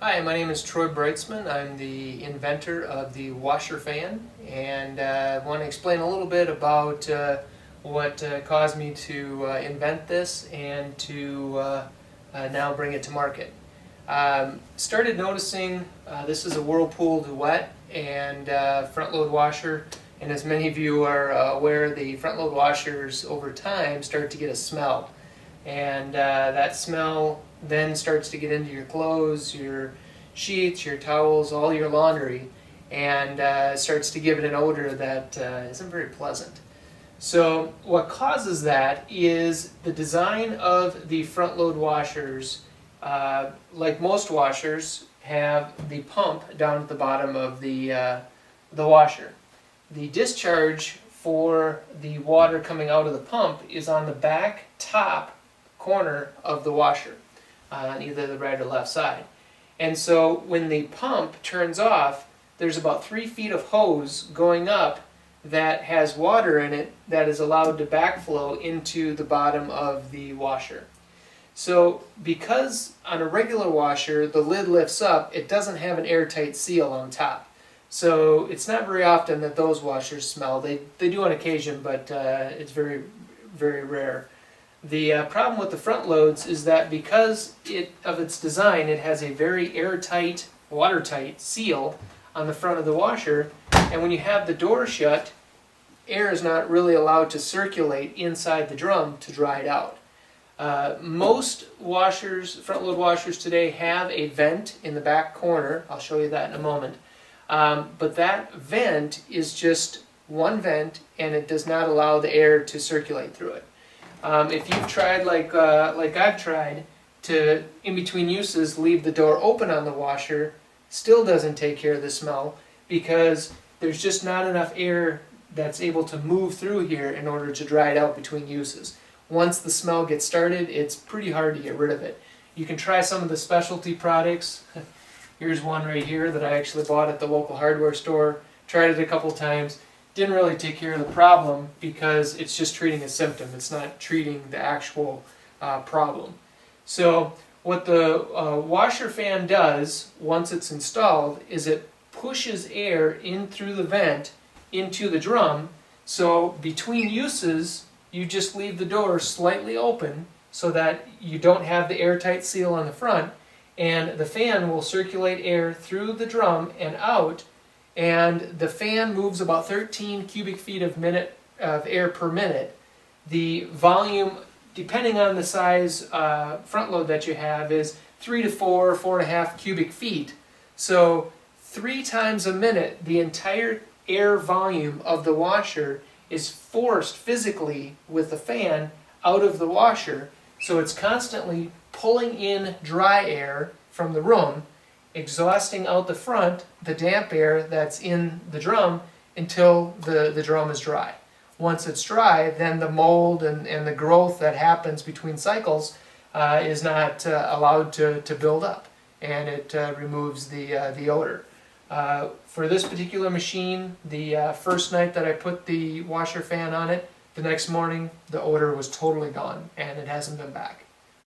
Hi, my name is Troy Brightsman. I'm the inventor of the washer fan, and I want to explain a little bit about what caused me to invent this and to now bring it to market. Started noticing this is a Whirlpool Duet and front load washer, and as many of you are aware, the front load washers over time start to get a smell, and that smell then starts to get into your clothes, your sheets, your towels, all your laundry, and starts to give it an odor that isn't very pleasant. So what causes that is the design of the front load washers. Like most washers, have the pump down at the bottom of the washer. The discharge for the water coming out of the pump is on the back top corner of the washer, on either the right or left side. And so when the pump turns off, there's about 3 feet of hose going up that has water in it that is allowed to backflow into the bottom of the washer. So because on a regular washer the lid lifts up, it doesn't have an airtight seal on top. So it's not very often that those washers smell. They do on occasion, but it's very, very rare. The problem with the front loads is that because of its design, it has a very airtight, watertight seal on the front of the washer, and when you have the door shut, air is not really allowed to circulate inside the drum to dry it out. Most washers, front load washers today, have a vent in the back corner. I'll show you that in a moment. But that vent is just one vent, and it does not allow the air to circulate through it. If you've tried, like I've tried, to, in between uses, leave the door open on the washer, still doesn't take care of the smell because there's just not enough air that's able to move through here in order to dry it out between uses. Once the smell gets started, it's pretty hard to get rid of it. You can try some of the specialty products. Here's one right here that I actually bought at the local hardware store. Tried it a couple times. Didn't really take care of the problem because it's just treating a symptom. It's not treating the actual problem. So what the washer fan does once it's installed is it pushes air in through the vent into the drum. So between uses, you just leave the door slightly open so that you don't have the airtight seal on the front, and the fan will circulate air through the drum and out, and the fan moves about 13 cubic feet of air per minute. The volume, depending on the size front load that you have, is 3 to 4, 4.5 cubic feet. So 3 times a minute, the entire air volume of the washer is forced physically with the fan out of the washer, so it's constantly pulling in dry air from the room, exhausting out the front the damp air that's in the drum until the drum is dry. Once it's dry, then the mold and the growth that happens between cycles is not allowed to build up, and it removes the odor. For this particular machine, the first night that I put the washer fan on it, the next morning the odor was totally gone, and it hasn't been back.